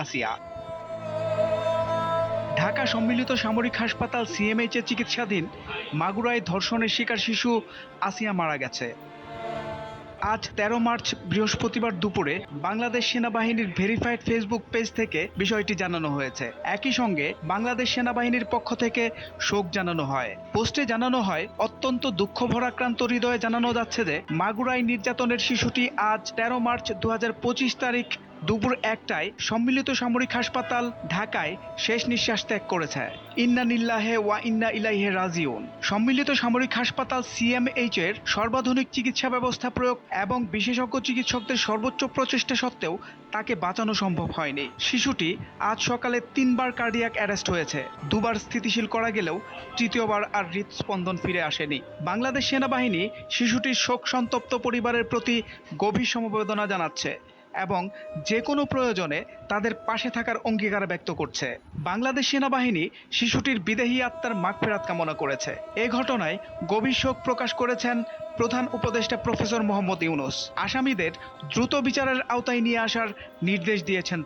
আসিয়া। ঢাকা সম্মিলিত সামরিক হাসপাতাল সিএমএইচে চিকিৎসাধীন মাগুরায় ধর্ষণের শিকার শিশু আসিয়া মারা গেছে। আজ ১৩ মার্চ বৃহস্পতিবার দুপুরে বাংলাদেশ সেনাবাহিনীর ভেরিফাইড ফেসবুক পেজ থেকে বিষয়টি জানানো হয়েছে। একই সঙ্গে বাংলাদেশ সেনাবাহিনীর পক্ষ থেকে শোক জানানো হয়। পোস্টে জানানো হয়, অত্যন্ত দুঃখ ভরাক্রান্ত হৃদয়ে জানানো যাচ্ছে যে মাগুরায় নির্যাতনের শিশুটি আজ ১৩ মার্চ ২০২৫ তারিখ দুপুর ১টায় সম্মিলিত সামরিক হাসপাতাল ঢাকায় শেষ নিঃশ্বাস ত্যাগ করেছে। ইন্না লিল্লাহি ওয়া ইন্না ইলাইহি রাজিউন। সম্মিলিত সামরিক হাসপাতাল সিএমএইচ এর সর্বাধুনিক চিকিৎসা ব্যবস্থা প্রয়োগ এবং বিশেষজ্ঞ চিকিৎসকদের সর্বোচ্চ প্রচেষ্টা সত্ত্বেও তাকে বাঁচানো সম্ভব হয়নি। শিশুটি আজ সকালে ৩বার কার্ডিয়াক অ্যারেস্ট হয়েছে। ২বার স্থিতিশীল করা গেলেও তৃতীয়বার আর হৃদস্পন্দন ফিরে আসেনি। বাংলাদেশ সেনাবাহিনী শিশুটির শোক সন্তপ্ত পরিবারের প্রতি গভীর সমবেদনা জানাচ্ছে এবং যে কোনো প্রয়োজনে তাদের পাশে থাকার অঙ্গীকার ব্যক্ত করছে। বাংলাদেশ সেনাবাহিনী শিশুটির বিদেহী আত্মার মাগফিরাত কামনা করেছে। এ ঘটনায় গভীর শোক প্রকাশ করেছেন প্রধান উপদেষ্টা প্রফেসর মোহাম্মদ ইউনূস। আসামিদের দ্রুত বিচারের আওতায় নিয়ে আসার নির্দেশ দিয়েছেন।